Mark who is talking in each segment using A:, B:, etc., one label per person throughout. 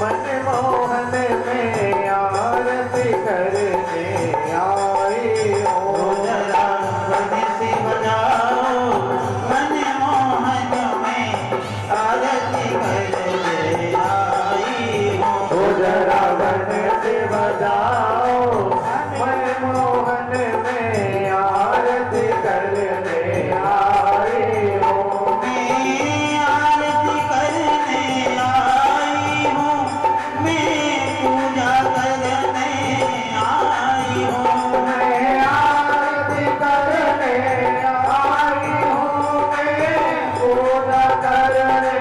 A: मन मोहन में आरती करने आई हो।
B: जरा बंसी बजाओ मन मोहन में आरती करने आई हो।
A: जरा बंसी बजाओ मन मोहन में आरती करने आई हो।
B: मैं आरती करने आई हूँ, मैं पूजा करने आई हूँ।
A: मैं आरती करने आई हूँ, मैं पूजा करने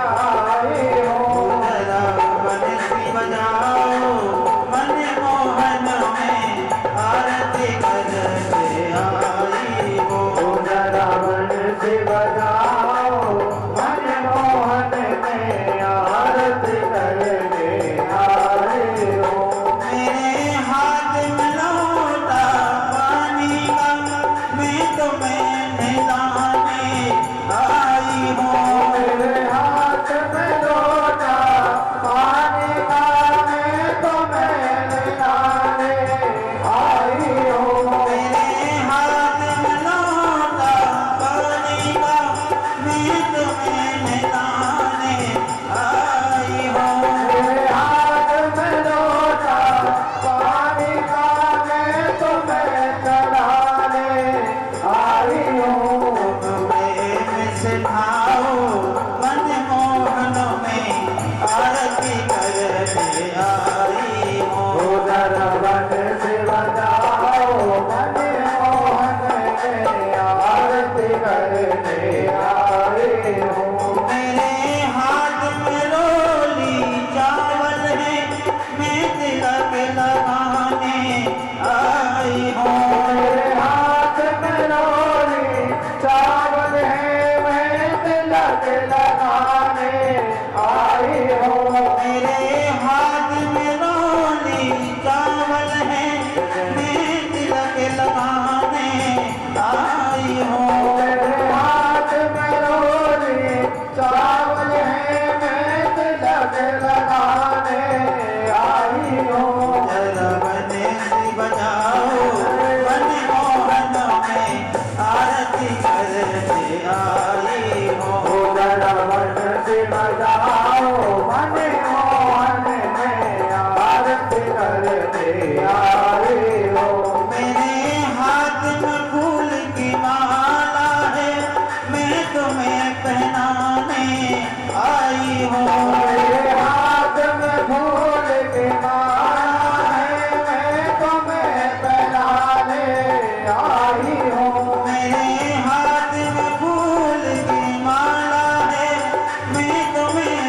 A: आई हूँ।
B: जरा बंसी बजाओ मन मोहन में आरती करने आई हूँ।
A: जरा बंसी बजाओ मन मोहन में आरती करने आई हो।
B: मेरे हाथ में लोटा पानी का मैं तुम्हें नहलाने आई हूँ।
A: मेरे हाथ में लोटा पानी का मैं तुम्हें नहलाने आई हो।
B: मेरे हाथ में लोटा पानी का मैं तुम्हें नहलाने आई हूँ।
A: मेरे हाथ में लोटा पानी का मैं तुम्हें चढ़ाने आई हूँ।
B: तुम्हें सिखाओ मन मोहन में आरती करने आई हूँ।
A: जरा बंसी बजाओ मन मोहन में आरती करने आई हूँ।
B: मेरे हाथ में रोली चावल है मैं तिलक लगाने आई हूँ।
A: मेरे हाथ में रोली चावल है मैं तिलक लगाने आई हूँ।
B: मेरे हाथ में रोली चावल है मैं तिलक लगाने आई हूँ।
A: मेरे हाथ में रोली चावल है मैं तिलक लगाने आई हूँ।
B: जरा बंसी बजाओ मन मोहन में आरती करने आई हूँ।
A: जरा बंसी बजाओ मन मोहन में आरती करने आई हो।
B: मेरे हाथ में फूल की माला है मैं तुम्हें पहनाने आई हूँ।
A: मेरे हाथ में फूल की माला है मैं तुम्हें पहनाने आई हूँ।
B: मेरे हाथ में फूल की माला है मैं तुम्हें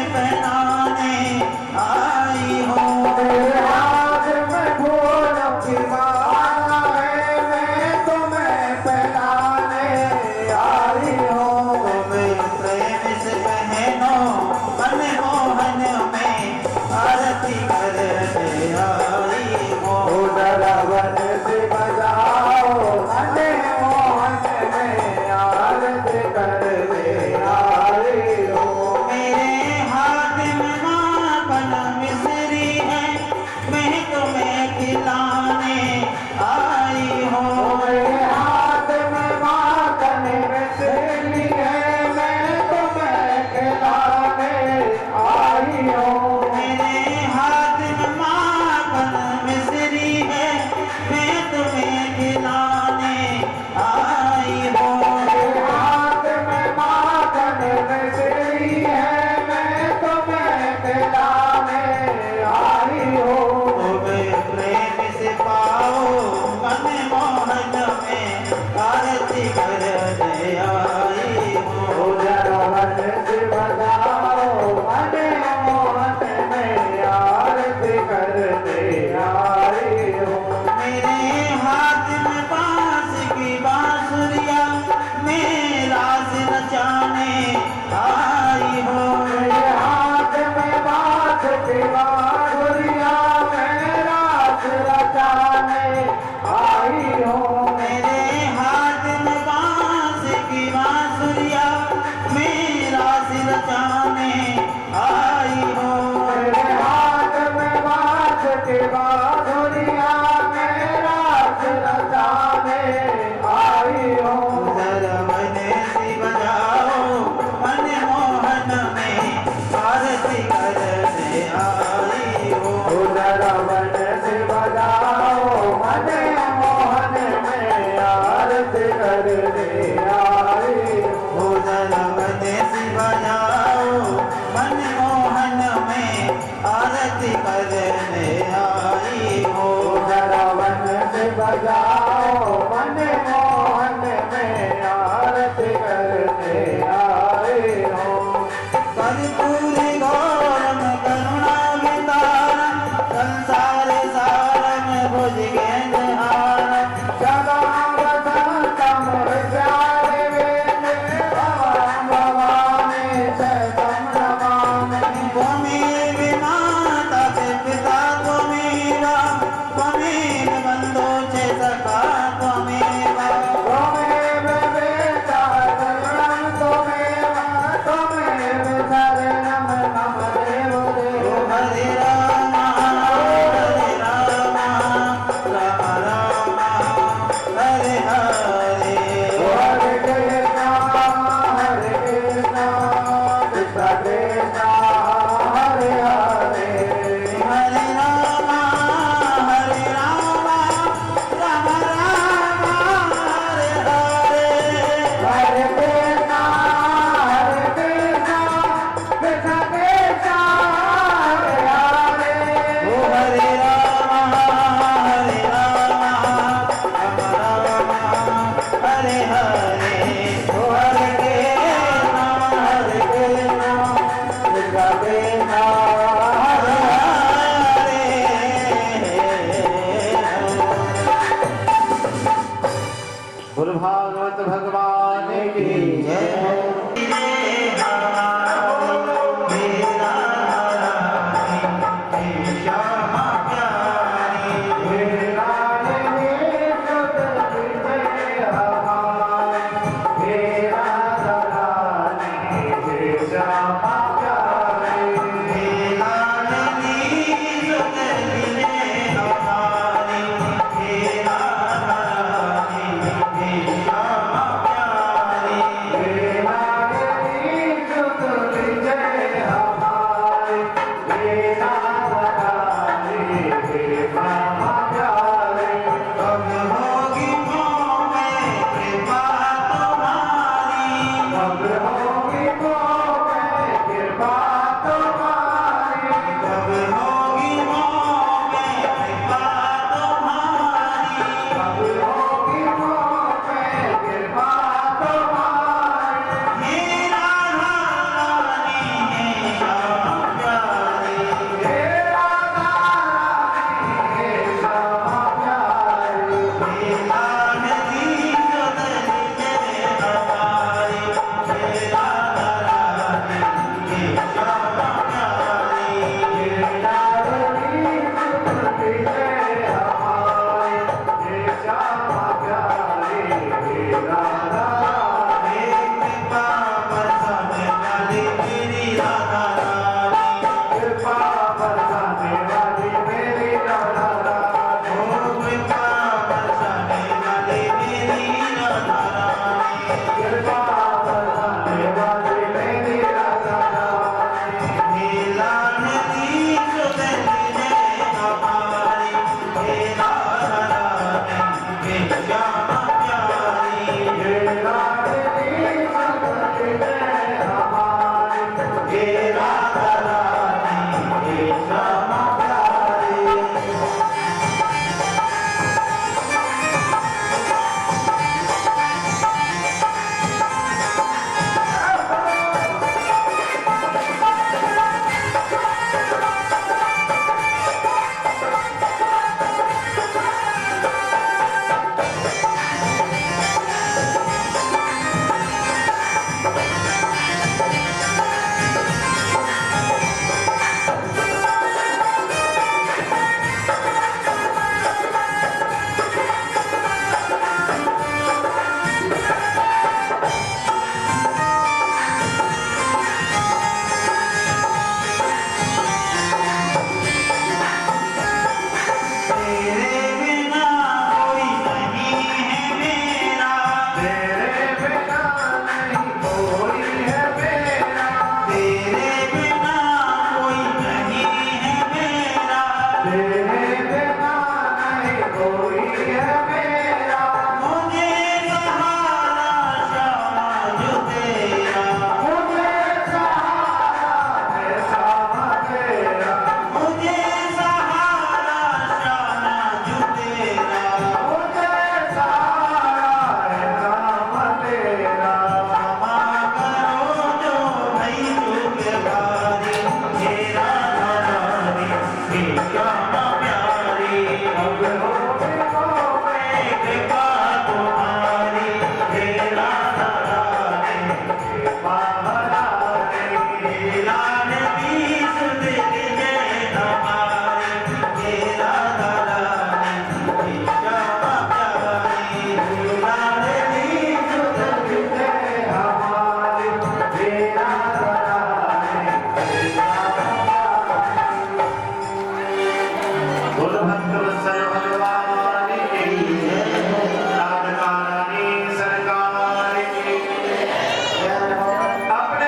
A: अपने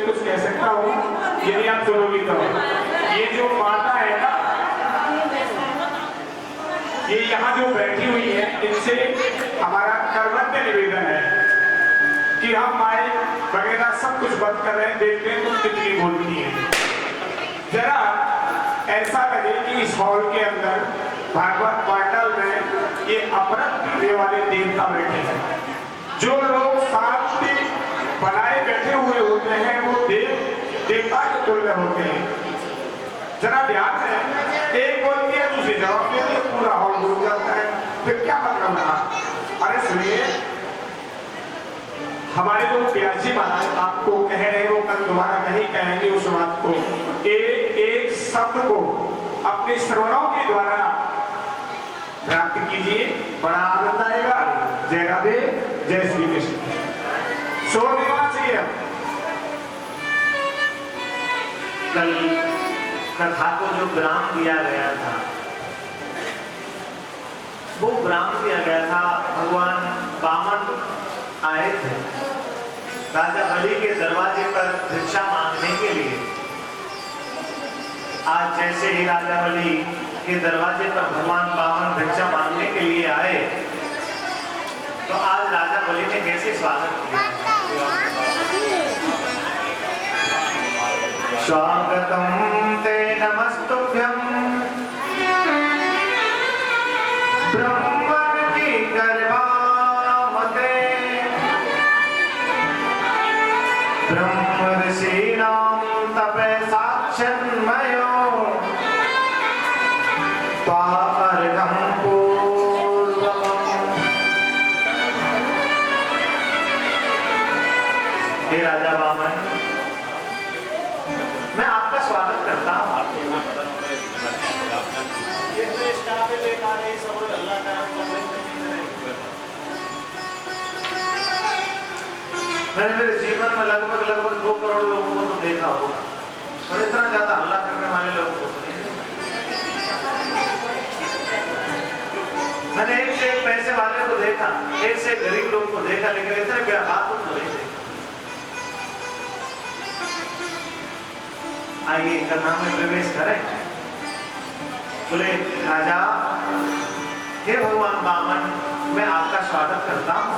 C: कुछ कह सकता हूँ, यदि आप सुनोगी तो। ये जो माता है ना, ये यहाँ जो बैठी हुई है, इनसे हमारा कर्तव्य निवेदन है कि हम माइक वगैरह सब कुछ बंद कर रहे हैं, देखते हैं तुम कितनी बोलती है। जरा ऐसा लगे कि इस हॉल के अंदर भागवत पाटल में ये अमृत पीने वाले देवता बैठे हैं। जो लोग शांति बनाए बैठे हुए होते हैं वो देवता के तुल्य होते हैं। जरा ध्यान है, एक बोलती है दूसरी जवाब देती है, पूरा हॉल डूब जाता है। फिर क्या मतलब रहा? अरे सुनिए, हमारे जो प्यासी महाराज आपको कह रहे हो, कल दोबारा नहीं कहेंगे उस बात को। एक एक शब्द को अपने श्रवणों के द्वारा प्राप्त कीजिए, बड़ा आनंद आएगा। जय राधे, जय श्री कृष्ण। शोर देना चाहिए।
D: कल कथा को जो विराम दिया गया था, वो विराम दिया गया था, भगवान वामन आए थे राजा बलि के दरवाजे पर भिक्षा मांगने के लिए। आज जैसे ही राजा बलि के दरवाजे पर भगवान वामन भिक्षा मांगने के लिए आए, तो आज राजा बलि ने कैसे स्वागत किया? स्वागतम ते नमस्तुभ्यं ब्रह्मण की गर्भामते ब्रह्म ऋषीणां तपे साक्षन्मयो त्वार्घं पूर्वम्। हे राजा वामन, मैं आपका स्वागत करता हूँ। मैंने मेरे जीवन में लगभग 2 करोड़ लोगों को तो देखा होगा, और इतना ज्यादा हल्ला करने वाले लोगों को मैंने एक से एक पैसे वाले को देखा, एक से एक गरीब लोग को देखा, लेकिन इतने बेहात को नहीं देखा। आइए कथा में प्रवेश करें। बोले राजा, हे भगवान वामन, मैं आपका स्वागत करता हूँ।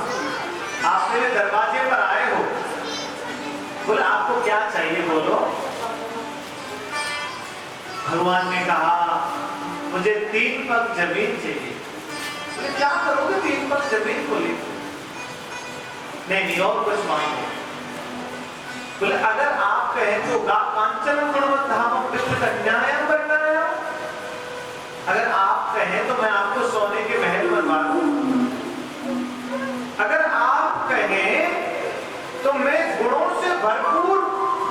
D: आप मेरे दरवाजे पर आए हो। बोले आपको क्या चाहिए, बोलो। भगवान ने कहा मुझे 3 पग जमीन चाहिए। बोले क्या करोगे 3 पग जमीन को लेकर? नहीं और कुछ मांगो। बोले अगर आप कहें तो कांचन गुणवत्ताम वित्त कन्यायं बनवाया। अगर आप कहें तो मैं आपको सोने के महल बनवा दूं। अगर आप कहें तो मैं गुणों से भरपूर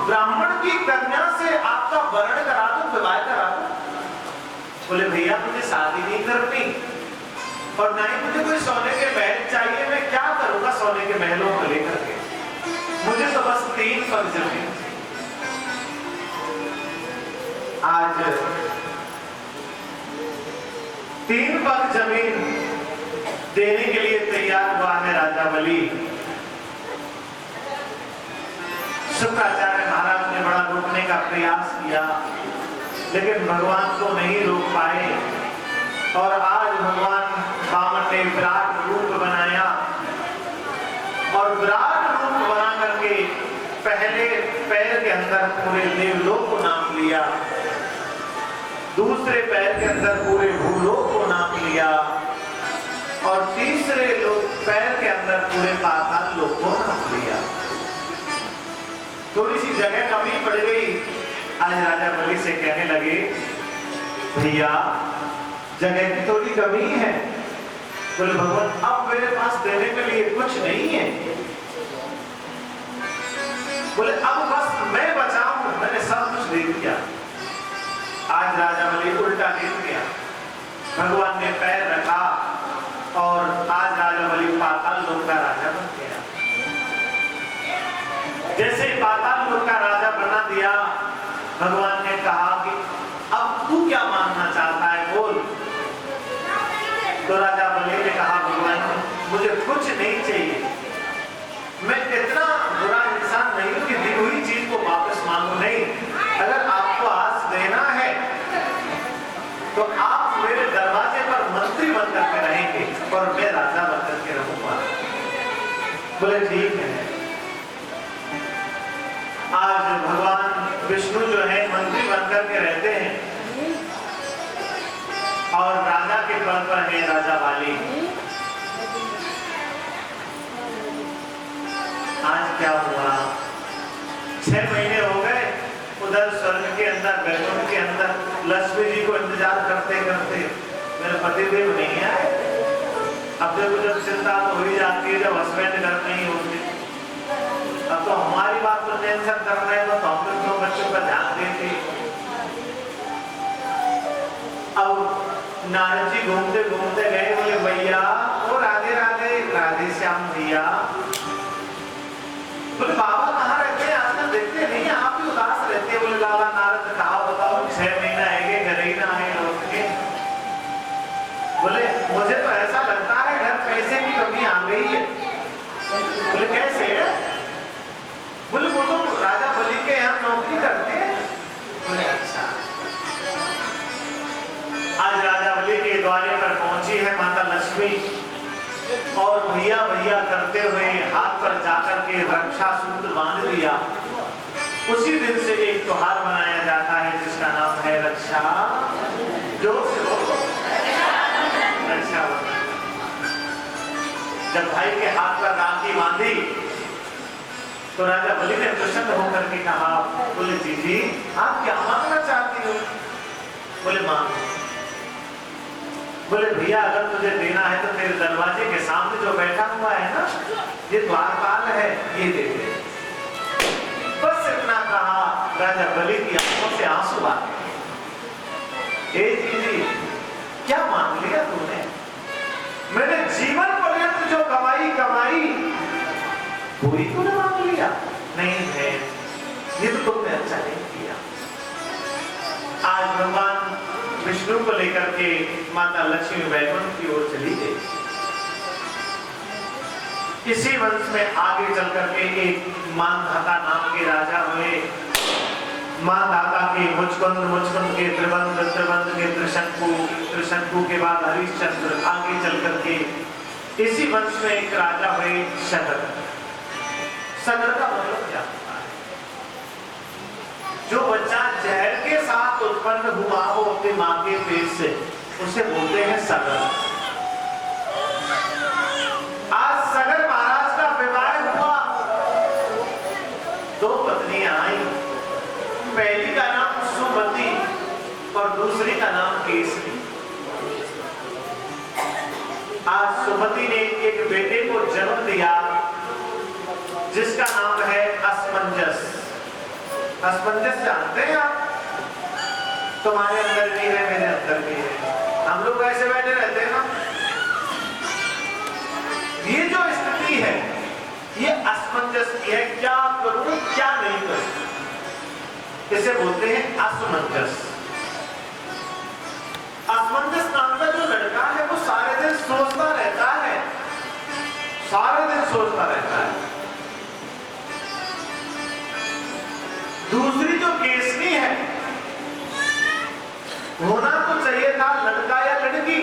D: ब्राह्मण की कन्या से आपका वर्ण करा दूं, विवाह करा दूं। बोले भैया मुझे शादी नहीं करनी और ना ही मुझे कोई सोने के महल चाहिए। मैं क्या करूंगा सोने के महलों को लेकर के? मुझे तो बस 3 पग जमीन। आज 3 पग जमीन देने के लिए तैयार हुआ है राजा बलि। शुक्राचार्य महाराज ने बड़ा रोकने का प्रयास किया, लेकिन भगवान को नहीं रोक पाए। और आज भगवान वामन ने विराट रूप बनाया, और विराट रूप बना करके पहले पैर के अंदर पूरे देवलोक को नाप लिया, दूसरे पैर के अंदर पूरे भूलोक को नाप लिया, और तीसरे पैर के अंदर पूरे पाताल लोक को नाप लिया। थोड़ी सी जगह कमी पड़ गई। आज राजा बलि से कहने लगे भैया जगह की थोड़ी कमी है। बोले भगवान अब मेरे पास देने के लिए कुछ नहीं है। बोले अब बस मैं बचा हूं, मैंने सब कुछ दे दिया। आज राजा बलि उल्टा देख गया। भगवान ने पैर रखा और आज राजा बलि पाताल लोक का राजा बन गया। जैसे पाताल लोक का राजा बना दिया, भगवान ने कहा कि अब तू क्या मांगना चाहता है, बोल। तो राजा बलि ने कहा भगवान मुझे कुछ नहीं चाहिए, मैं इतना बुरा इंसान नहीं हूं कि दी हुई चीज को वापस मांगू, नहीं। अगर आपको आज देना है तो आप मेरे दरवाजे पर मंत्री बनकर के रहेंगे और मैं राजा बनकर के रहूंगा। बोले ठीक है। आज भगवान विष्णु जो है मंत्री बनकर के रहते हैं और राजा के पद पर है राजा बाली। आज क्या हुआ, 6 महीने हो गए उधर स्वर्ग के अंदर, वैकुंठ के अंदर लक्ष्मी जी को इंतजार करते करते मेरे पतिदेव नहीं आए। अब देखो जब चिंता तो हो ही जाती है जब हस्बैंड घर नहीं होते। अब तो हमारी बात पर टेंशन कर रहे हैं तो हम लोग बच्चों का ध्यान देते। अब नारद जी घूमते घूमते गए, बोले भैया वो राधे राधे, राधे श्याम भैया। बोले बाबा कहाँ रहते हैं, आजकल देखते नहीं, आप भी उदास रहते हैं। बोले बाबा नारद कहा बताओ, 6 महीना है घर ही ना आए लौट के। बोले मुझे तो ऐसा लगता है घर पैसे की कमी आ गई है। बोले कैसे? बोले वो तो राजा बलि के यहाँ नौकरी करते हैं। बोले अच्छा। आज राजा बलि के द्वारे पर पहुंची है माता लक्ष्मी और भैया भैया करते हुए हाथ पर जाकर के रक्षा सूत्र बांध दिया। उसी दिन से एक त्योहार मनाया जाता है जिसका नाम है रक्षा। जोर से बोलो, रक्षा। जब भाई के हाथ पर राखी बांधी तो राजा बलि ने प्रसन्न होकर के कहा, बोले जी आप क्या मांगना चाहती हो? बोले मांगो। बोले भैया अगर तुझे देना है तो तेरे दरवाजे के सामने जो बैठा हुआ है ना, ये द्वारपाल है, ये दे दे। बस इतना कहा, राजा बलि की आंखों से आंसू आ गए। जी क्या मांग लिया तूने? मैंने जीवन पर्यंत जो कमाई पूरी तूने मांग लिया? नहीं है, ये तो तुमने अच्छा नहीं किया। आज भगवान विष्णु को लेकर के माता लक्ष्मी वैकुंठ की ओर चली गई। इसी वंश में आगे चल करके एक मानधाता नाम के राजा हुए। मानधाता के मुचकुंद के त्रिबंध के त्रिशंकु के बाद हरिश्चंद्र, आगे चल करके इसी वंश में एक राजा हुए शगर। शगर का मतलब क्या होता है? जो बच्चा जहर के साथ उत्पन्न हुआ हो अपनी मां के पेट से, उसे बोलते हैं सगर। आज सगर महाराज का विवाह हुआ, 2 पत्नियां आई। पहली का नाम सुमति और दूसरी का नाम केसरी। आज सुमति ने एक बेटे को जन्म दिया जिसका नाम है असमंजस। असमंजस जानते हैं आप? तुम्हारे अंदर भी है, मेरे अंदर भी है। हम लोग ऐसे बैठे रहते हैं ना, ये जो स्थिति है ये असमंजस की है। क्या करूं क्या नहीं करूं, इसे बोलते हैं असमंजस। असमंजस नाम का जो लड़का है वो सारे दिन सोचता रहता है, सारे दिन सोचता रहता है। दूसरी जो केसनी है, होना तो चाहिए था लड़का या लड़की,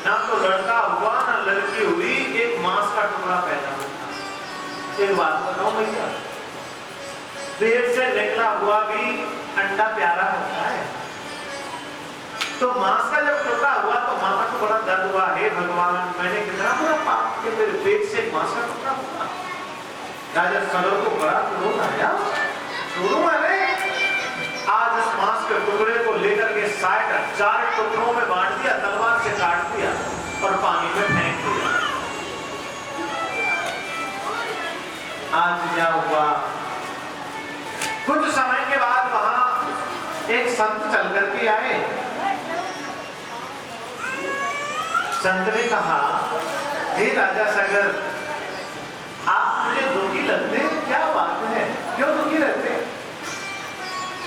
D: ना तो लड़का हुआ ना लड़की हुई, एक मांस का टुकड़ा पैदा हुआ। एक बात बताओ भैया, पेट से निकला हुआ भी अंडा प्यारा होता है, तो मांस का जब टुकड़ा हुआ तो मां को बड़ा दर्द हुआ, हे भगवान मैंने कितना बड़ा पाप किया, मेरे पेट से मांस का टुकड़ा हुआ। राजा सगर को बड़ा क्रोध आया, आज इस मांस के टुकड़े को लेकर के 4 टुकड़ों में बांट दिया, तलवार से काट दिया और पानी में फेंक दिया। आज क्या हुआ, कुछ समय के बाद वहां एक संत चल करके आए। संत ने कहा, हे राजा सगर, आप मुझे दुखी लगते हैं, क्या बात है, क्यों दुखी रहते हैं?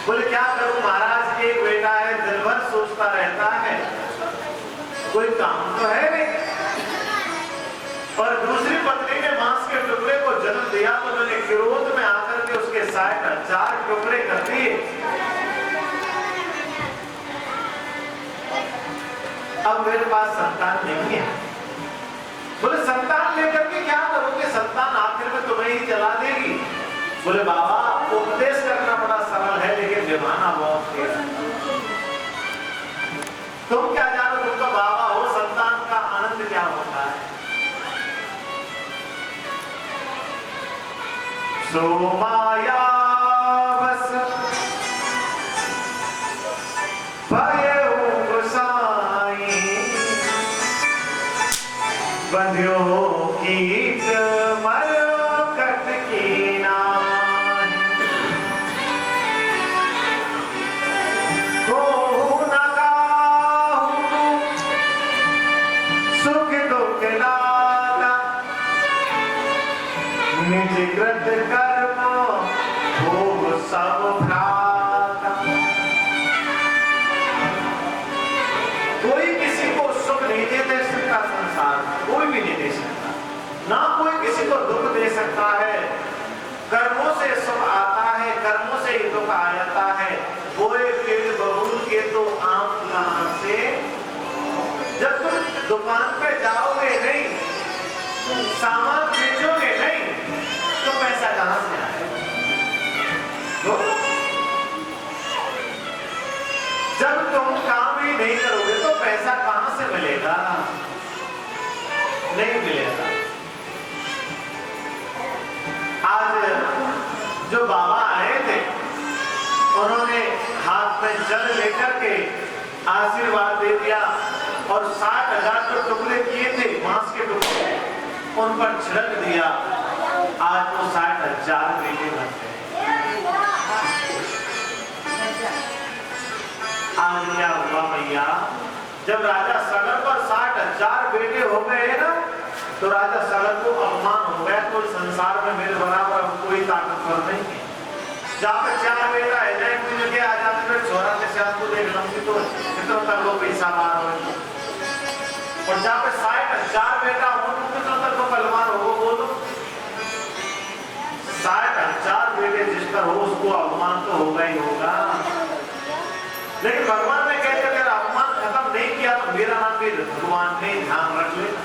D: बोले क्या करूं महाराज, एक बेटा है दिन भर सोचता रहता है, कोई काम तो है नहीं, और दूसरी पत्नी ने मांस के टुकड़े को जन्म दिया तो मैंने क्रोध में आकर के उसके 60,000 टुकड़े कर दिए। अब मेरे पास संतान नहीं है। बोले संतान लेकर के क्या करोगे? संतान आखिर में तुम्हें ही जला देगी। बोले बाबा उपदेश करना बड़ा सरल है लेकिन निभाना बहुत तेज है। तुम क्या जानो, तुम तो बाबा हो, संतान का आनंद क्या होता है। सो माया बस भयो गोसाई बंध्यो कीट मरकट की नाई को न काहू सुख दुख लागा निज कृत कर्म भोग सब भ्राता। कोई किसी को सुख नहीं दे सकता, संसार कोई भी नहीं दे सकता, ना कोई किसी को दुख दे सकता है। कर्मों से सुख आता है, कर्मों से ही दुख आ जाता है। बोए पेड़ बबूल के तो आम कहां से। जब तुम दुकान पे जाओगे नहीं, सामान बेचोगे नहीं, तो पैसा कहां से आएगा? जब तुम काम ही नहीं करोगे तो पैसा कहां से मिलेगा? नहीं मिलेगा। आज जो बाबा आए थे उन्होंने हाथ में जल लेकर के आशीर्वाद दे दिया और 60,000 जो टुकड़े किए थे बांस के टुकड़े उन पर छिड़क दिया। आज वो 60,000 बेटे बनते हैं। आज क्या हुआ भैया, जब राजा सगर पर 60,000 बेटे हो गए ना, तो राजा सगर को अपमान हो गया। कोई संसार में मेरे बराबर कोई ताकतवर नहीं है। जहाँ पे 4 बेटा है, जाए मुझे क्या आ जाते फिर छोरा के साथ को देख लूंगी तो कितना तक वो पैसा मार हो। और जहाँ पे 60,000 बेटा हो कितना तक वो पहलवान हो। बोलो 60,000 बेटे जिस पर हो उसको अपमान तो होगा ही होगा। लेकिन भगवान ने कहते अगर अपमान खत्म नहीं किया तो मेरा नाम भी भगवान ने ध्यान रख लेना।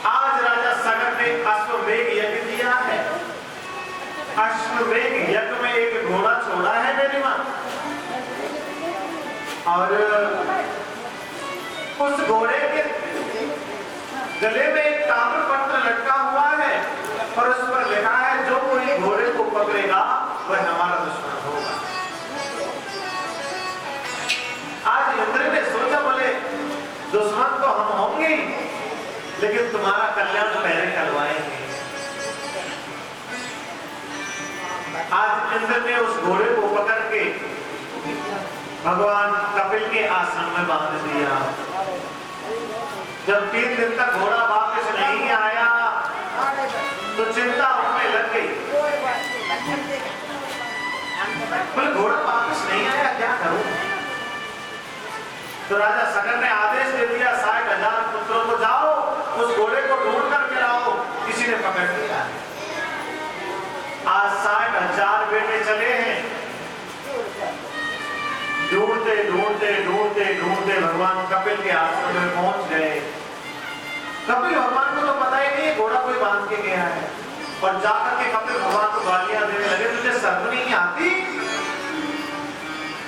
D: आज राजा सगर ने अश्वमेघ यज्ञ किया है। अश्वमेघ यज्ञ में एक घोड़ा छोड़ा है मेरी मां, और उस घोड़े के गले में एक ताम्रपत्र लटका हुआ है और उस पर लिखा है जो कोई घोड़े को पकड़ेगा वह हमारा दुश्मन होगा। आज इंद्र ने सोचा बोले दुश्मन तो हम होंगे लेकिन तुम्हारा कल्याण पहले करवाएंगे। आज इंद्र ने उस घोड़े को पकड़ के भगवान कपिल के आश्रम में बांध दिया। जब 3 दिन तक घोड़ा वापस नहीं आया तो चिंता उनमें लग गई। बोले घोड़ा वापस नहीं आया, क्या करूं? तो राजा सगर ने आदेश दे दिया 60,000 पुत्रों को जाओ उस घोड़े को ढूंढ करके लाओ। किसी ने पकड़ लिया। आज 60,000 बेटे चले हैं। ढूंढते ढूंढते ढूंढते ढूंढते भगवान कपिल के आश्रम में पहुंच गए। कपिल भगवान को तो पता ही नहीं घोड़ा कोई बांध के गया है। और जाकर के कपिल भगवान को गालियां देने लगे, तुझे शर्म नहीं आती?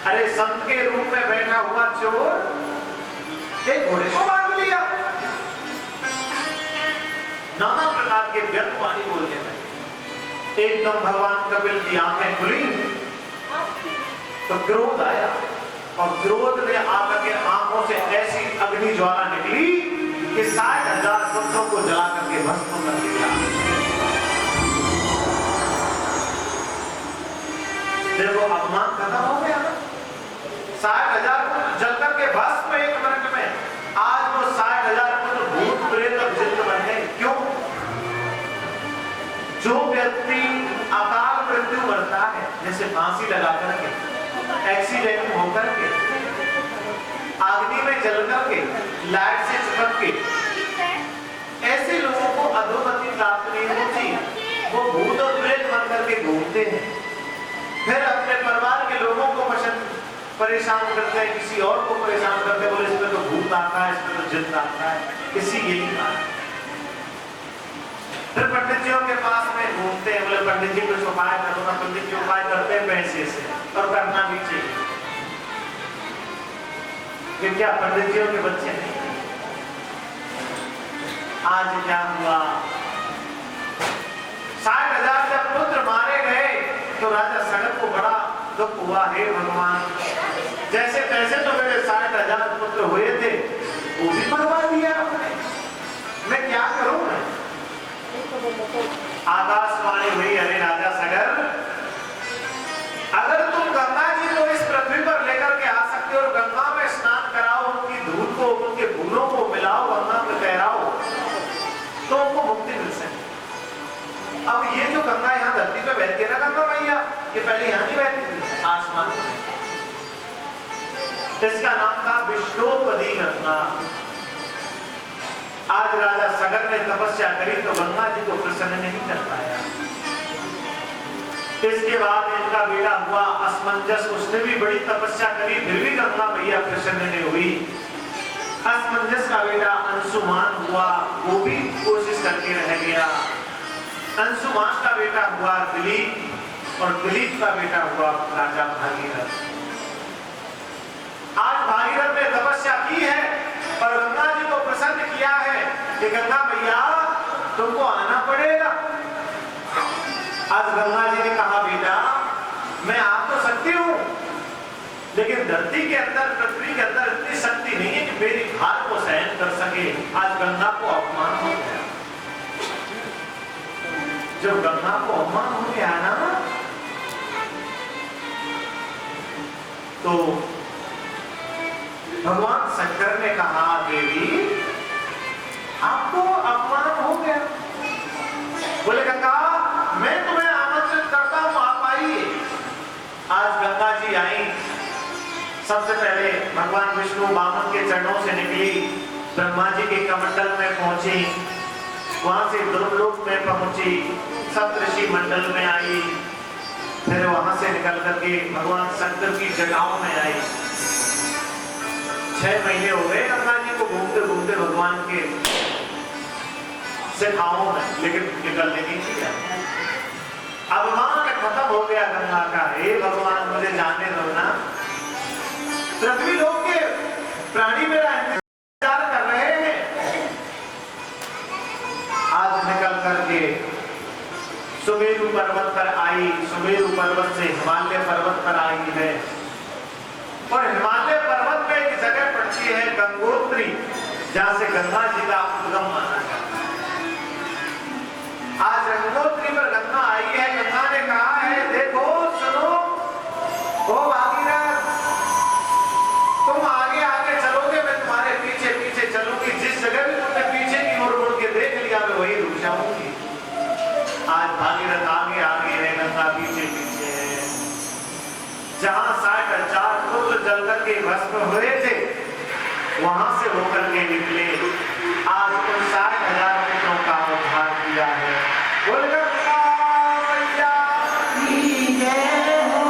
D: अरे संत के रूप में बैठा हुआ चोर एक घोड़े को बांध लिया। नाना प्रकार के व्यर्थ वाणी बोलने लगे। एकदम भगवान कपिल की आंखें खुली तो क्रोध आया और क्रोध ने आकर के आंखों से ऐसी अग्नि ज्वाला निकली कि 60,000 पुत्रों को जला करके भस्म कर दिया। देखो अपमान खत्म हो गया ना। 60,000 पुत्र जल करके भस्म 1 मिनट में। आज वो 60,000 पुत्र भूत प्रेत और जिन्न बन गए। क्यों? जो व्यक्ति अकाल मृत्यु मरता है, जैसे फांसी लगा करके, एक्सीडेंट होकर के, अग्नि में जल करके, लाइट से चिपक के, ऐसे लोगों को अधोगति घूमते हैं, फिर अपने परिवार के लोगों को परेशान करते हैं, किसी और को परेशान करते हैं, बोले इसमें तो भूत आता है, इसमें तो जिन्न आता है, किसी यही बात। फिर पंडित जियों के पास में घूमते हैं, बोले पंडित जी कुछ उपाय करो ना। पंडित जी उपाय करते हैं पैसे से, और करना भी चाहिए, कि क्या पंडित जियों के बच्चे नहीं। आज क्या हुआ, 60,000 जब पुत्र मारे गए तो राजा सनत को बड़ा दुख हुआ। हे भगवान, जैसे तैसे तो मेरे 60,000 पुत्र हुए थे, वो भी मरवा दिया आपने, मैं क्या करूं मैं। आकाशवाणी हुई, अरे राजा सगर, अगर तुम गंगा जी को इस पृथ्वी पर लेकर के आ सकते हो और गंगा में स्नान कराओ, उनकी धूल को, उनके फूलों को मिलाओ, गंगा में तैराओ, तो उनको मुक्ति मिल सकती। अब ये जो गंगा यहाँ धरती पे बहती है ना गंगा मैया, ये पहले यहाँ नहीं बहती थी, आसमान में। इसका नाम था विष्णुपदी गंगा। आज राजा सगर ने तपस्या करी तो गंगा जी को प्रसन्न नहीं कर पाया। इसके बाद इनका बेटा हुआ असमंजस, उसने भी बड़ी तपस्या करी, फिर भी गंगा मैया प्रसन्न नहीं हुई। असमंजस का बेटा अंशुमान हुआ, वो भी कोशिश करके रह गया। अंशुमान का बेटा हुआ दिलीप, और दिलीप का बेटा हुआ राजा भागीरथ। आज भागीरथ ने तपस्या की है और गंगा जी को प्रसन्न किया है कि गंगा मैया तुमको आना पड़ेगा। आज गंगा जी ने कहा बेटा मैं आ तो सकती हूं, लेकिन धरती के अंदर, पृथ्वी के अंदर इतनी शक्ति नहीं है कि मेरी भार को सहन कर सके। आज गंगा को अपमान हो गया। जब गंगा को अपमान हो गया ना, तो भगवान शंकर ने कहा देवी आपको अपमान हो गया। बोले गंगा मैं तुम्हें आमंत्रित करता हूं, आप आइए। आज गंगा जी आई। सबसे पहले भगवान विष्णु वामन के चरणों से निकली, ब्रह्मा जी के कमंडल में पहुंची, वहां से ध्रुवलोक में पहुंची, सप्तऋषि मंडल में आई, फिर वहां से निकल करके भगवान शंकर की जटाओं में आई। 6 महीने हो गए गंगा जी को घूमते घूमते भगवान के शिखाओं में, लेकिन निकलने नहीं दिया। अभिमान खत्म हो गया गंगा का। हे भगवान मुझे जाने दो ना, पृथ्वी लोक के प्राणी मेरा इंतजार कर रहे हैं। आज निकल करके सुमेरु पर्वत पर आई, सुमेरु पर्वत से हिमालय पर्वत पर आई है, और हिमालय पर्वत में एक जगह पड़ती है गंगोत्री, जहां से गंगा जी का उद्गम माना जाता है। आज गंगोत्री पर गंगा आई है। गंगा ने कहा है देखो सुनो, ओ भागीरथ तुम आगे आगे चलोगे, मैं तुम्हारे पीछे पीछे चलूंगी। जिस जगह भी तुमने पीछे की ओर मुड़ के देख लिया मैं वही रुक जाऊंगी। आज भागीरथ आगे आगे है, गंगा पीछे पीछे है। जहां 60,000 पुत्र जल करके भस्म हुए थे, वहां से होकर के निकले। आज उन 60,000 पुत्रों का उद्धार किया है। बोल गंगा मैया की जय हो।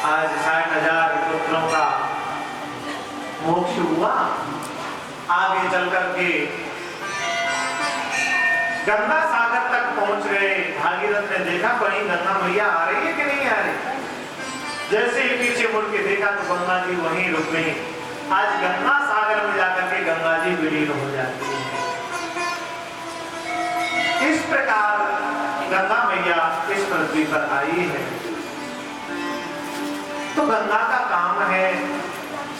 D: आज 60,000 पुत्रों का मोक्ष हुआ। आगे चल करके गंगा सागर तक पहुंच गए। भागीरथ ने देखा कहीं गंगा मैया आ रही है कि नहीं आ रही। जैसे ही पीछे मुड़ के देखा तो गंगा जी वहीं रुक गई। आज गंगा सागर में जाकर के गंगा जी विलीन हो जाती है। इस प्रकार गंगा मैया इस पृथ्वी पर आई है। तो गंगा का काम है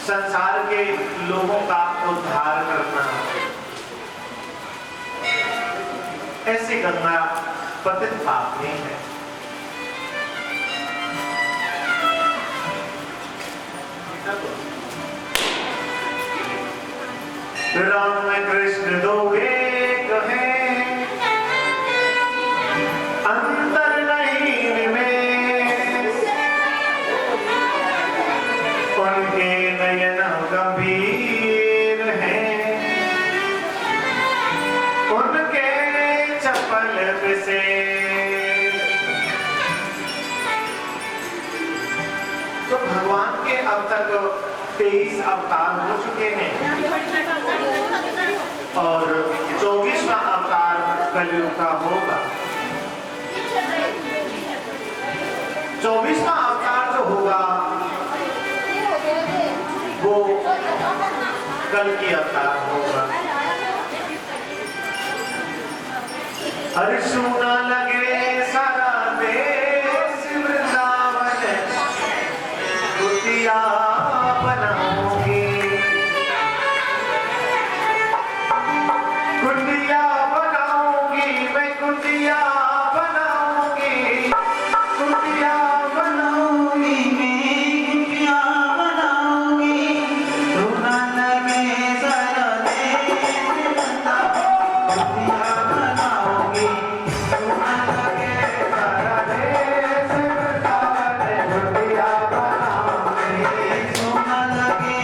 D: संसार के लोगों का उद्धार करना। ऐसी गंगा पतित पावनी है। राम कृष्ण दो एक हैं, अंतर नहीं निमेष, उनके नयन गंभीर हैं, उनके चपल से। तो भगवान के अब तक 23 अवतार हो चुके हैं और 24वां अवतार कलयुग का होगा। 24वां अवतार जो होगा वो कल की अवतार होगा। अरे सुना लगे सारा देश वृंदावन, कुटिया बनाऊंगी, कुटिया बनाऊंगी, मैं कुटिया बनाऊंगी, कुटिया
B: बनाऊंगी मैं, कुटिया बनाऊंगी। सुना लगे सारा देश वृंदावन, कुटिया बनाऊंगी। सुना लगे सारा देश वृंदावन, कुटिया बनाऊंगी। सुना लगे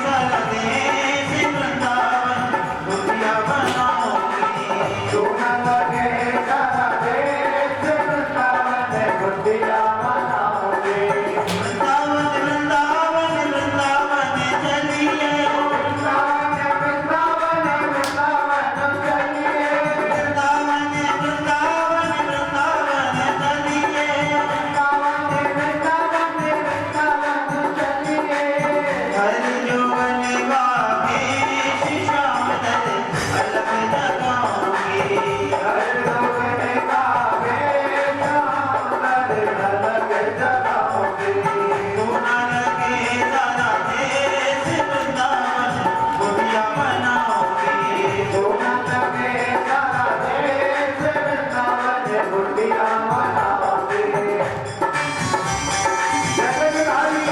B: सारा देश वृंदावन, कुटिया बनाऊंगी।
A: सुना लगे सारा देश वृंदावन, कुटिया बनाऊंगी।
B: वृंदावन वृंदावन वृंदावन चलिए,
A: वृंदावन वृंदावन वृंदावन चलिए,
B: वृंदावन वृंदावन वृंदावन चलिए।
A: वृंदावन वृंदावन वृंदावन चलिए।
B: हर यौवन वाके श्याम दल अलग जगाऊंगी।
A: हर लोगन का वेश अलग जगाओगे।
B: सोना लगे सारा देश वृंदावन, कुटिया बनाऊंगी।
A: सोना लगे सारा देश वृंदावन, कुटिया बनाओगे। जगदधारी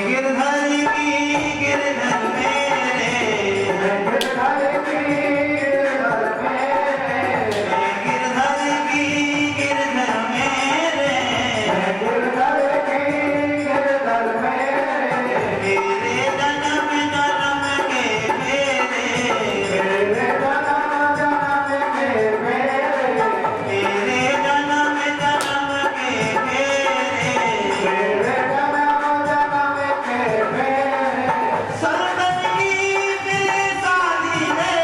B: गिरधर की गिरधर मेरे,
A: गिरधर की गिरधर मेरे,
B: गिरधर की गिरधर मेरे।
A: गिरधर की गिरधर मेरे,
B: मेरे जन्म जन्म के मेरे,
A: मेरे जन्म जन्म के मेरे,
B: मेरे जन्म जन्म के मेरे।
A: मेरे जन्म जन्म के मेरे।
B: सरदन की मेरे शादी रे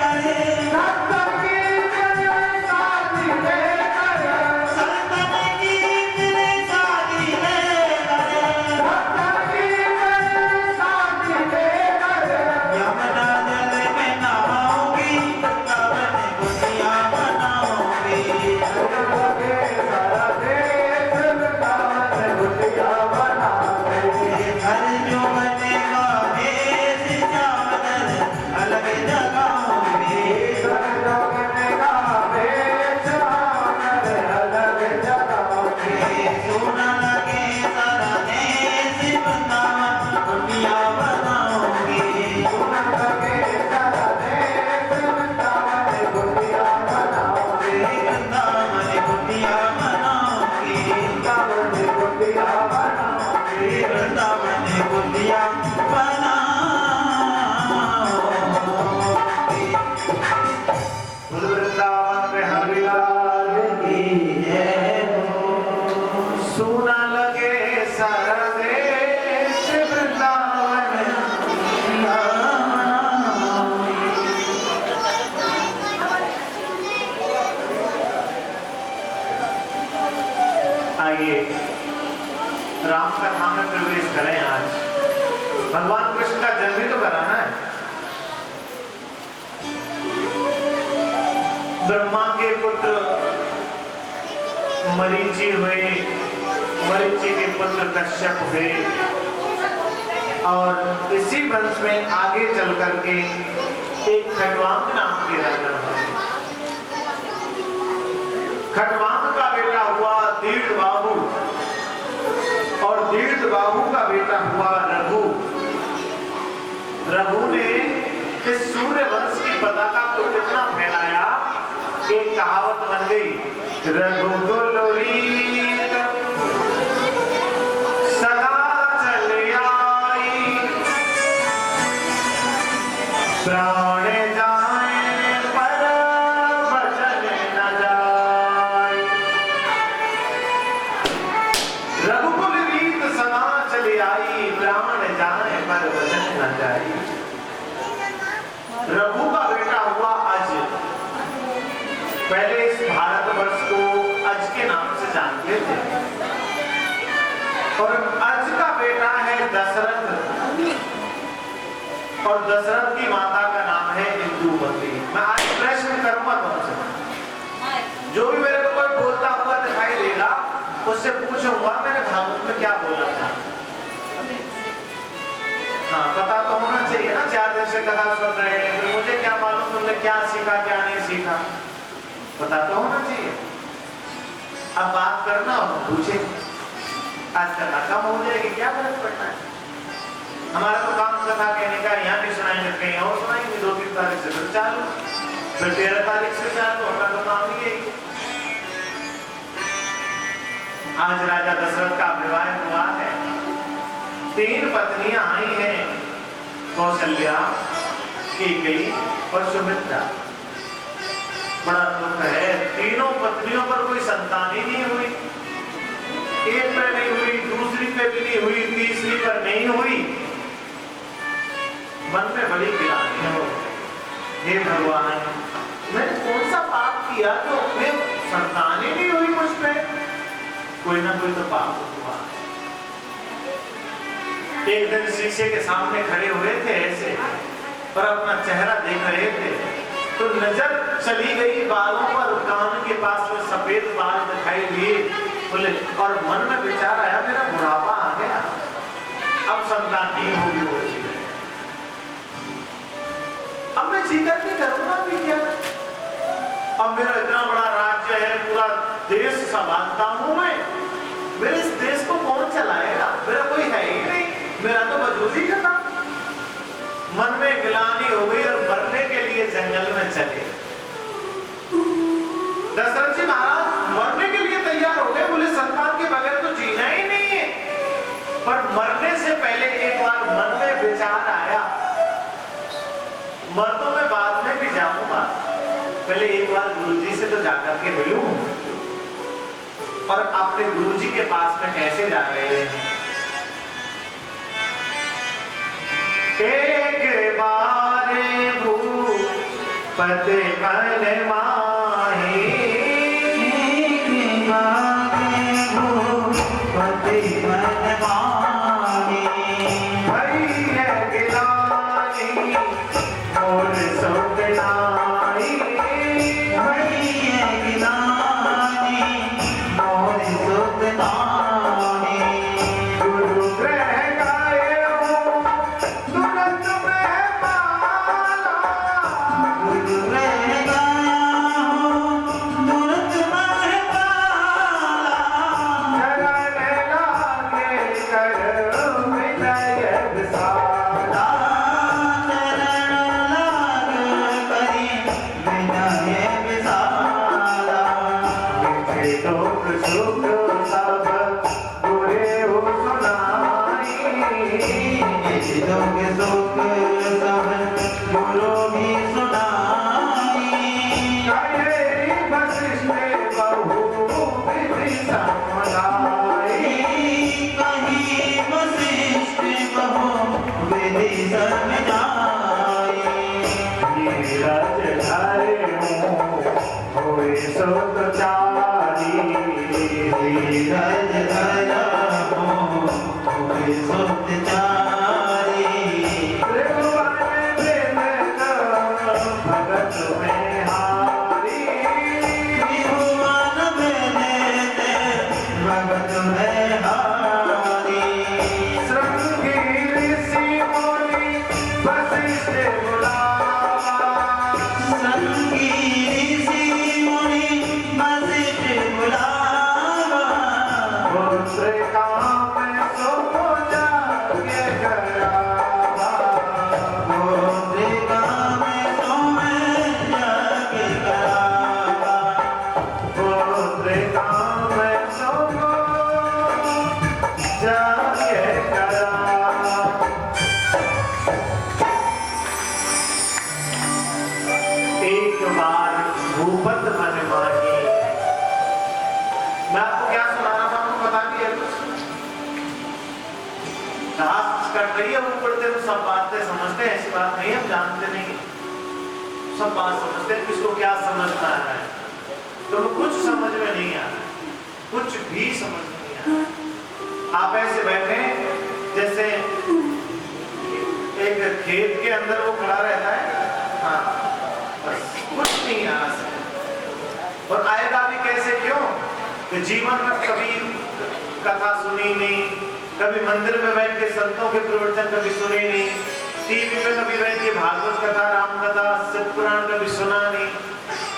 B: करे,
A: सत्संग की मेरे शादी रे करे,
B: सरदन की मेरे शादी रे करे।
A: सत्संग की मेरे शादी रे करे।
B: यमुना जल में नहाऊंगी, वृंदावन कुटिया बनाऊंगी।
A: लगे सारा देश वृंदावन, कुटिया बनाओगे।
B: हर यौवन वाके श्याम दल अलग जगाऊंगी।
A: हर लोगन का वेश अलग जगाओगे।
B: सोना लगे सारा देश वृंदावन, कुटिया बनाऊंगी।
A: सुना लगे सारा देश वृंदावन, कुटिया बनाओगे।
B: वृंदावन कुटिया बनाऊंगी।
A: वृंदावन कुटिया बनाओगे।
B: वृंदावन कुटिया बनाऊंगी।
D: वृंदावन में हरिलाल
B: की जय हो।
D: सुना लगे सारा देश वृंदावन। आइए राम कथा में प्रवेश करें। आज भगवान कृष्ण का जन्म ही तो कराना है। ब्रह्मा के पुत्र मरीचि हुए, मरीचि के पुत्र कश्यप हुए, और इसी वंश में आगे चल करके एक खटवांग नाम के राजा हुए। खटवांग का बेटा हुआ दीर्घबाहु, और दीर्घबाहु का बेटा हुआ रघु। रघु ने इस सूर्य वंश की पताका को इतना फैलाया कि एक कहावत बन गई, रघुकुलरीत सदा चल आई, प्राण जाए पर वचन न जाए। रघुकुलरीत सदा चल आई, प्राण जाए पर वचन न जाए। रघु का बेटा हुआ अज। पहले इस भारतवर्ष को अज के नाम से जानते थे, और अज का बेटा है दशरथ, और दशरथ की माता का नाम है इंदुमती। मैं आज प्रश्न करूंगा तुमसे, जो भी मेरे को कोई बोलता हुआ दिखाई देगा उससे पूछूंगा मैंने भागवत में क्या बोला था। हाँ, पता तो होना चाहिए ना, 4 दिन से कथा सुन रहे हैं, तो मुझे क्या मालूम तुमने क्या सीखा क्या नहीं सीखा, पता तो होना चाहिए। अब बात करना और पूछे, आज कथा कम हो जाएगी, क्या फर्क पड़ना है। हमारा तो काम कथा कहने का, यहाँ भी सुनाएंगे कहीं और सुनाएंगे, 2-3 तारीख से फिर चालू, फिर 13 तारीख से चालू, हमारा तो काम ही यही। आज राजा दशरथ का विवाह हुआ है, 3 पत्नियां आई हैं, कौशल्या, कैकेयी और सुमित्रा। बड़ा दुख है, तीनों पत्नियों पर कोई संतान ही नहीं हुई। एक पर नहीं हुई, दूसरी पे भी नहीं हुई, तीसरी पर नहीं हुई। मन में बड़ी गिलानी हो, हे भगवान मैंने कौन सा पाप किया तो अपने संतान ही नहीं हुई मुझ पे। कोई ना कोई तो पाप हुआ। एक दिन शीशे के सामने खड़े हुए थे ऐसे, और अपना चेहरा देख रहे थे, तो नजर चली गई बालों पर, कान के पास में सफेद बाल दिखाई दिए, बोले, और मन में विचार आया मेरा बुढ़ापा आ गया, अब संतान नहीं होगी वो चीज, अब मैं जीकर नहीं करूंगा भी क्या। अब मेरा इतना बड़ा राज्य है, पूरा देश संभालता हूं मैं, मेरे इस देश को कौन चलाएगा, मेरा कोई है ही नहीं, मेरा तो वजूद ही खत्म। मन में गिलानी हो गई और मरने के लिए जंगल में चले। दशरथ जी महाराज मरने के लिए तैयार हो गए, बोले संतान के बगैर तो जीना ही नहीं है। पर मरने से पहले एक बार मन में विचार आया, मर तो मैं बाद में भी जाऊंगा, पहले एक बार गुरुजी से तो जाकर के मिलूं। और अपने गुरुजी के पास में कैसे जा रहे हैं, एक बारे भूपति मन माही, एक बारे भूपति मन माही, भैया गिलानी मोर सुख नाई, भैया गिलानी मोर सुख नाई। गुरु ग्रह गाए हो तुरंत में माला, गुरु ग्रह गाया हो तुरंत में माला, चरण लागे कर विनय विशाला, चरण लागे करी विनय विशाला। मुझे दुख सुख सब बुरे हो सुनाई, दुख सुख सब गुरु भी सुनाई। कहे वशिष्ठ बहु विधि समझाई, कहीं वशिष्ठ बहु विधि समझाई। नीरज धरे होए सुख चारी, नीरज धरा होए सुख चारी। त्रिभुवन बिन भगत में हारी, सब बातें समझते हैं, ऐसी बात नहीं, हम जानते नहीं, सब बात समझते हैं, किसको क्या समझना है, तो कुछ समझ में नहीं आ रहा, कुछ भी समझ में नहीं आ रहा। आप ऐसे बैठे जैसे एक खेत के अंदर वो खड़ा रहता है, हाँ, बस कुछ नहीं आ रहा। और आएगा भी कैसे, क्यों कि जीवन में कभी कथा सुनी नहीं, कभी मंदिर में बैठ के संतों के प्रवचन कभी सुने नहीं, टीवी में कभी बैठ के भागवत कथा, राम कथा, शिव पुराण कभी सुना नहीं,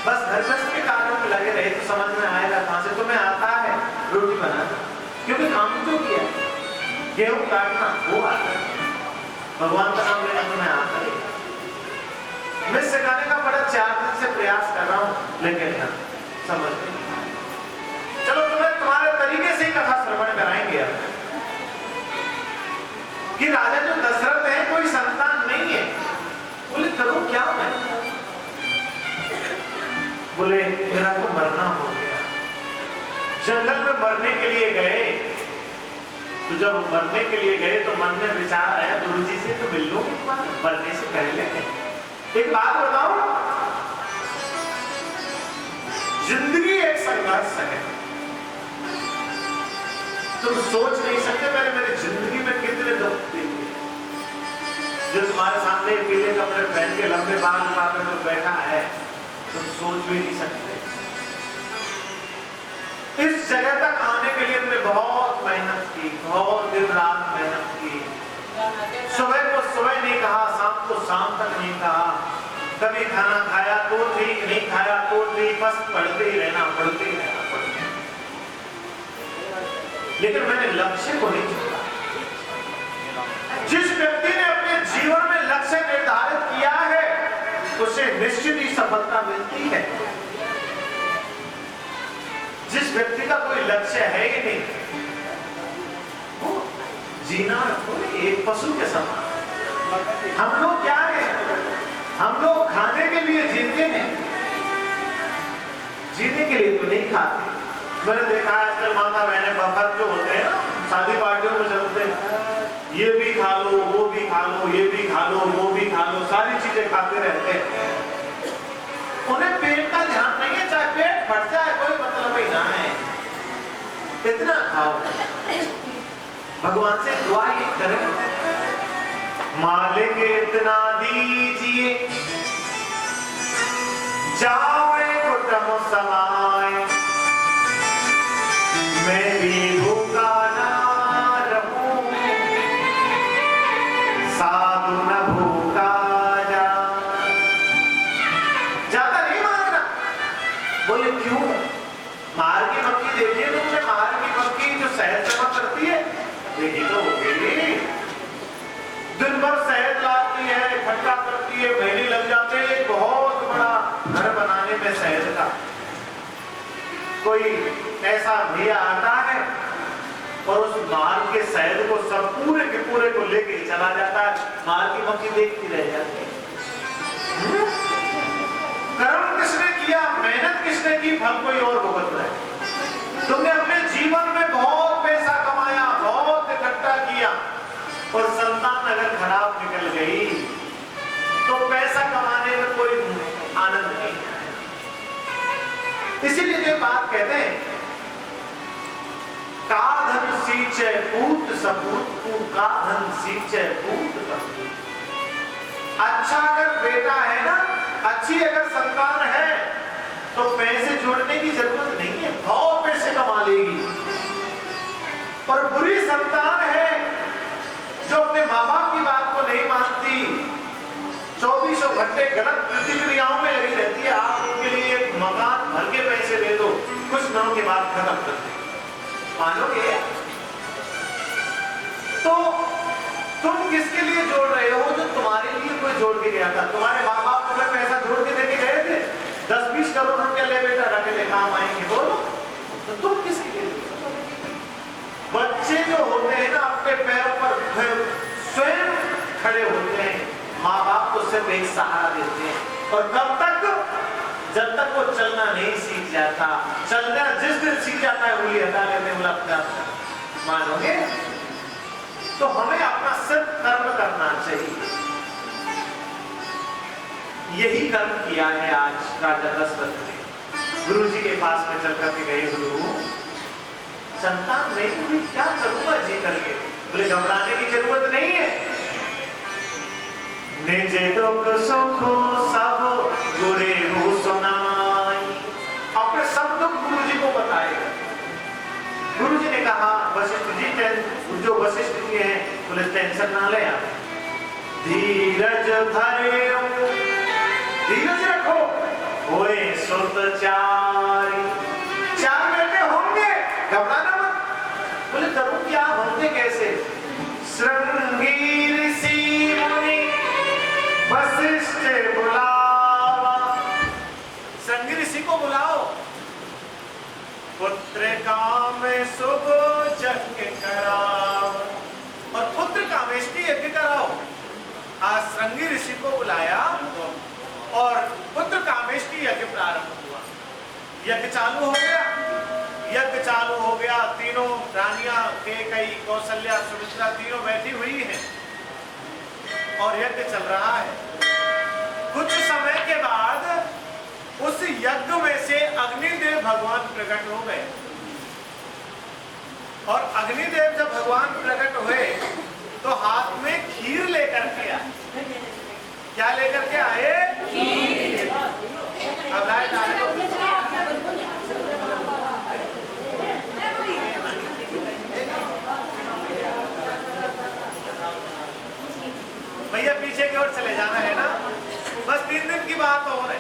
D: बस घर के कार्यों में लगे रहे तो समझ में आएगा कहां से। तुम्हें आता है रोटी बनाना, क्योंकि काम तो किया, गेहूं काटना वो आता है, भगवान का नाम लेना तुम्हें आता है। मैं सिखाने का बड़ा 4 दिन से प्रयास कर रहा हूं, लेकिन समझ नहीं। चलो तुम्हें तुम्हारे तरीके से ही कथा श्रवण कराएंगे कि राजा जो दशरथ है कोई संतान नहीं है। बोले करूं क्या मैं? बोले मेरा तो मरना हो गया। जंगल में मरने के लिए गए, तो जब मरने के लिए गए तो मन में विचार आया गुरु जी से तो मिल लूं मरने से पहले। एक बात बताओ, जिंदगी एक संघर्ष है, तुम सोच नहीं सकते मैंने मेरी जिंदगी में कितने दुख देखे। जो तुम्हारे सामने पीले कपड़े पहन के लंबे बाल उठाकर जो बैठा है, तुम सोच भी नहीं सकते। इस जगह तक आने के लिए हमने बहुत मेहनत की, बहुत दिन रात मेहनत की। सुबह को सुबह नहीं कहा, शाम को शाम तक नहीं कहा, कभी खाना खाया तो ठीक, नहीं खाया तो ठीक, बस पढ़ते ही रहना, पढ़ते ही रहना, पढ़ते। लेकिन मैंने लक्ष्य को नहीं छोड़ा। जिस व्यक्ति ने अपने जीवन में लक्ष्य निर्धारित किया है, उसे निश्चित ही सफलता मिलती है। जिस व्यक्ति का कोई लक्ष्य है ही नहीं, वो जीना थोड़ी एक पशु के समान। हम लोग क्या है, हम लोग खाने के लिए जीते हैं, जीने के लिए तो नहीं खाते। मैंने देखा है आजकल माता बहने बफर जो होते हैं शादी पार्टियों में चलते हैं, ये भी खा लो, वो भी खा लो, ये भी खा लो, वो भी खा लो, सारी चीजें खाते रहते हैं। उन्हें पेट का ध्यान नहीं है, चाहे पेट फट जाए कोई मतलब ही ना है, इतना खाओ। भगवान से दुआ ये करें, मालिक इतना दीजिए जाए कुटुंब समाए, मैं भी भूखा ना रहूं, साधु न भूखा जा। ज्यादा नहीं मांगना। बोले क्यों? मार की मक्खी देखिए तुमने, मार की मक्खी जो शहद जमा करती है, देखी तो होगी, दिन भर शहद लाती है, इकट्ठा करती है, महीने लग जाते हैं बहुत बड़ा घर बनाने में शहद का। कोई ऐसा भैया आता है और उस मार के शहद को सब पूरे के पूरे को लेके चला जाता है, मार की मक्खी देखती रह जाती है। कर्म किसने किया, मेहनत किसने की, फल कोई और भुगत रहा है। तुमने अपने जीवन में बहुत पैसा कमाया, बहुत इकट्ठा किया, और संतान अगर खराब निकल गई तो पैसा कमाने में कोई आनंद नहीं है। इसीलिए जो बात कहते हैं, का धन सींचे पूत सपूत को, का धन सींचे पूत सपूत। अच्छा अगर बेटा है ना, अच्छी अगर संतान है, तो पैसे जोड़ने की जरूरत नहीं है, बहुत पैसे कमा लेगी। और बुरी संतान है जो अपने माँ बाप की बात को नहीं मानती, 24 घंटे गलत प्रतिक्रियाओं में लगी रहती है। आप उनके लिए मकान भर के पैसे दे दो, कुछ दिनों के बाद खत्म कर दे, मानोगे? तो तुम किसके लिए जोड़ रहे हो जो तुम्हारे लिए कोई जोड़ के गया था? तुम्हारे माँ बाप तुम्हें पैसा जोड़ के देके गए थे, 10-20 करोड़ रुपया ले बेटा रख ले, काम आएंगे, बोलो। तो तुम किसके लिए? बच्चे जो होते हैं ना अपने पैरों पर स्वयं खड़े होते हैं, माँ बाप को सिर्फ एक सहारा देते हैं। और कब तक? जब तक वो चलना नहीं सीख जाता। चलना जिस दिन सीख जाता है उंगली हटा लेते हैं, मानोगे? तो हमें अपना सिर्फ कर्म करना चाहिए। यही कर्म किया है आज राजा दशरथ ने। गुरु जी के पास में चल करके गए, गुरु संतान नहीं हुई, क्या करूंगा जी करके? बोले घबराने की जरूरत नहीं है। निजे दुख सुख सब गुरे हो सुनाई, अपने सब दुख गुरु जी को बताएगा। गुरु जी ने कहा वशिष्ठ जी, जो वशिष्ठ जी हैं बोले टेंशन ना ले आप, धीरज धरे, धीरज रखो, होए सुत चारी, 4 बेटे होंगे, घबराना मत। बोले करूं क्या, होंगे कैसे? श्रृंगी ऋषि मुनि वशिष्ठ बुलावा, श्रृंगी ऋषि को बुलाओ, पुत्र काम शुभ यज्ञ कराओ, और पुत्र कामेष्टि यज्ञ कराओ। आज श्रृंगी ऋषि को बुलाया और पुत्र कामेष्टि यज्ञ प्रारंभ हुआ। यज्ञ चालू हो गया, यज्ञ चालू हो गया। तीनों रानियां, कैकेयी, कौशल्या, सुमित्रा, तीनों बैठी हुई हैं और यज्ञ चल रहा है। कुछ समय के बाद उस यज्ञ में से अग्निदेव भगवान प्रकट हो गए, और अग्निदेव जब भगवान प्रकट हुए तो हाथ में खीर लेकर के आए। क्या लेकर के आए? खीर। अब लाइट डाल दो। भैया पीछे की ओर चले जाना है ना, बस 3 दिन की बात और है।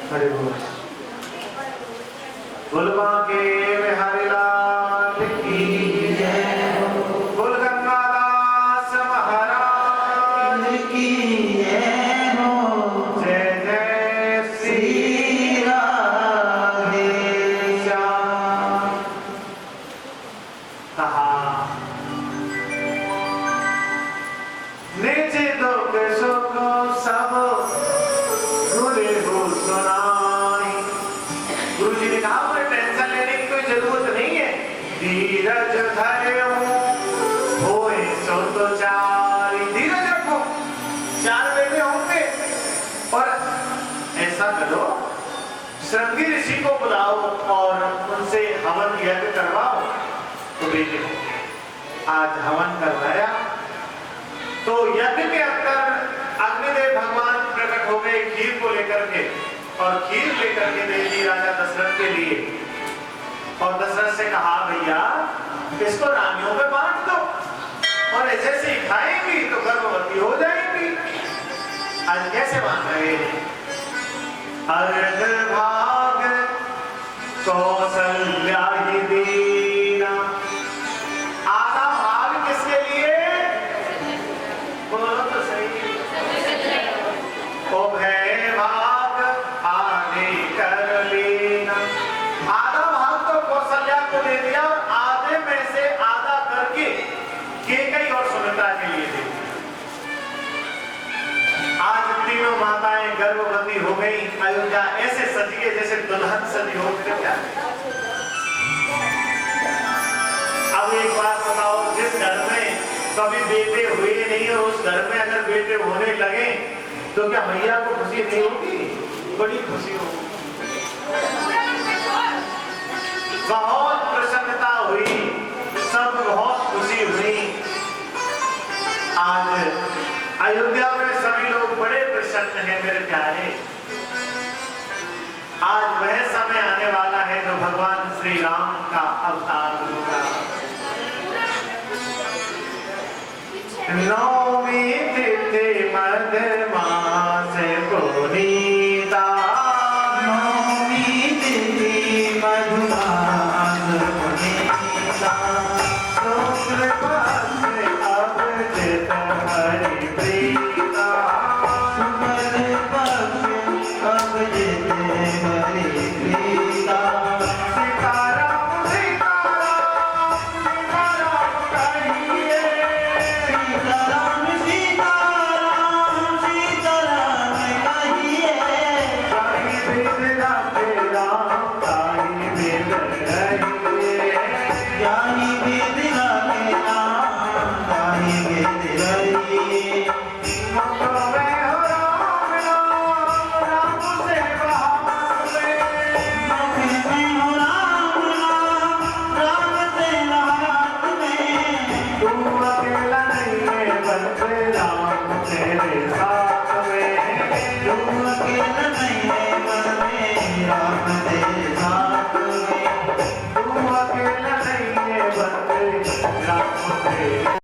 D: हरे बोल, गुलबा के बिहारी लाल की जय, गुल गंगादास महाराज की जय हो, जय जय श्री राधे श्याम। कहा निज दुख सुख सब गुरे हो सुनाई। गुरु जी ने कहा मुझे टेंशन लेने की कोई जरूरत नहीं है, धीरज धरे होए सुत चारी, धीरज रखो, 4 बेटे होंगे। और ऐसा करो, श्रृंगी ऋषि को बुलाओ और उनसे हवन यज्ञ करवाओ तो बेटे होंगे। आज हवन करवाया तो यज्ञ के अंदर अग्निदेव भगवान प्रकट हो गए खीर को लेकर के, और खीर लेकर के दे दी राजा दशरथ के लिए। और दशरथ से कहा भैया इसको रानियों में बांट दो, और ऐसे से खाएंगी तो गर्भवती हो जाएंगी। आज कैसे बांट रहे हैं? अर्ध भाग कौशल्या ही दीना, आधा भाग किसके लिए? बोलो तो सही। भय भाग आधे कर लेना, आधा भाग तो कौशल्या को दे दिया और आधे में से आधा करके कैकेयी और सुमित्रा के लिए दे दिया। आज तीनों माताएं गर्भवती हो गई, अयोध्या ऐसे सजी है जैसे दुल्हन सजी हो। क्या अब एक बात बताओ, जिस घर में कभी बेटे हुए नहीं और उस घर में अगर बेटे होने लगे तो क्या मैया को खुशी नहीं होगी? बड़ी खुशी होगी। बहुत प्रसन्नता हुई, सब बहुत खुशी हुई। आज अयोध्या में सभी लोग बड़े प्रसन्न हैं मेरे प्यारे राम का अवतार होगा। 9